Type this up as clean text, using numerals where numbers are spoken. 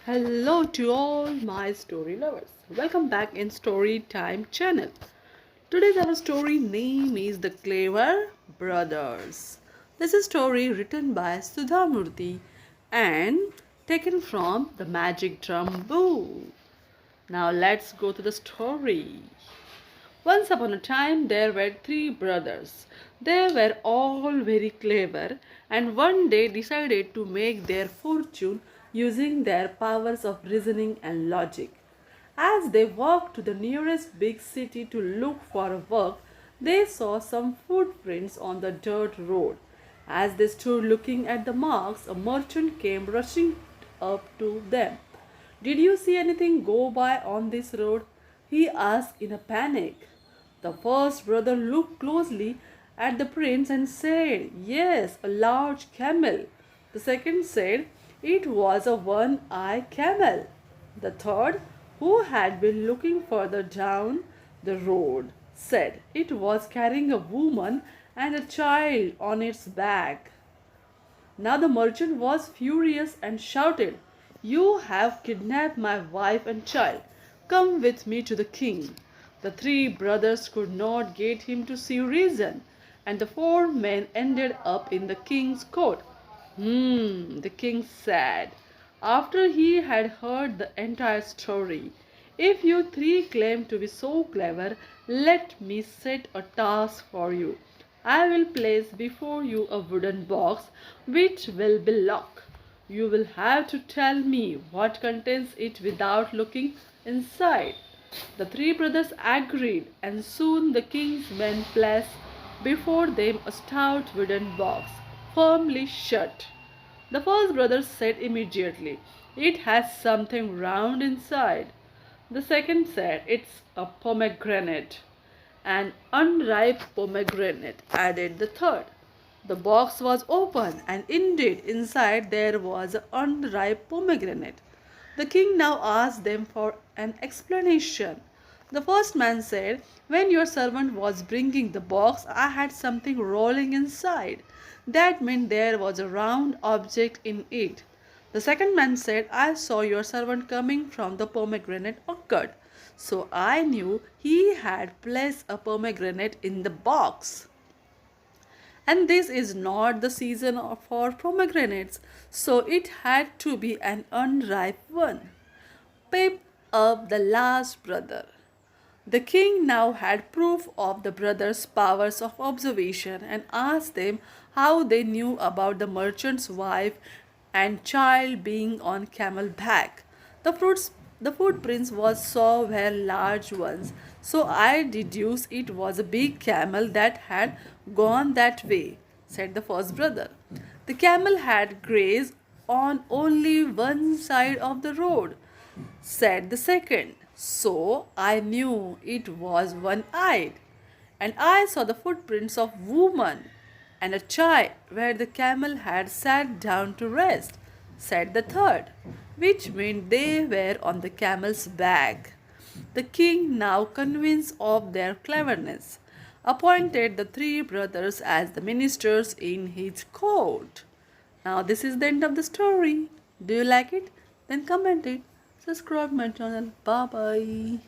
Hello to all my story lovers. Welcome back in Story Time channel. Today's our story name is The Clever Brothers. This is a story written by Sudha Murty and taken from the Magic Drum Book. Now let's go to the story. Once upon a time there were three brothers. They were all very clever and one day decided to make their fortune using their powers of reasoning and logic. As they walked to the nearest big city to look for work, they saw some footprints on the dirt road. As they stood looking at the marks, a merchant came rushing up to them. "Did you see anything go by on this road?" he asked in a panic. The first brother looked closely at the prince and said, "Yes, a large camel." The second said, "It was a one-eyed camel." The third, who had been looking further down the road, said, "It was carrying a woman and a child on its back." Now the merchant was furious and shouted, "You have kidnapped my wife and child. Come with me to the king." The three brothers could not get him to see reason, and the four men ended up in the king's court. The king said, after he had heard the entire story, "If you three claim to be so clever, let me set a task for you. I will place before you a wooden box which will be locked. You will have to tell me what contains it without looking inside." The three brothers agreed, and soon the king's men placed before them a stout wooden box, firmly shut. The first brother said immediately, "It has something round inside." The second said, "It's a pomegranate." "An unripe pomegranate," added the third. The box was open, and indeed inside there was an unripe pomegranate. The king now asked them for an explanation. The first man said, "When your servant was bringing the box, I had something rolling inside. That meant there was a round object in it." The second man said, "I saw your servant coming from the pomegranate orchard, so I knew he had placed a pomegranate in the box. And this is not the season for pomegranates, so it had to be an unripe one." Pip up the last brother. The king now had proof of the brothers' powers of observation and asked them how they knew about the merchant's wife and child being on camel back. The footprints was saw were large ones, so I deduced it was a big camel that had gone that way, said the first brother. "The camel had grazed on only one side of the road," said the second, "so I knew it was one-eyed. And I saw the footprints of woman and a child where the camel had sat down to rest," said the third, which meant they were on the camel's back. The king, now convinced of their cleverness, appointed the three brothers as the ministers in his court. Now this is the end of the story. Do you like it? Then comment it. Subscribe my channel. Bye bye.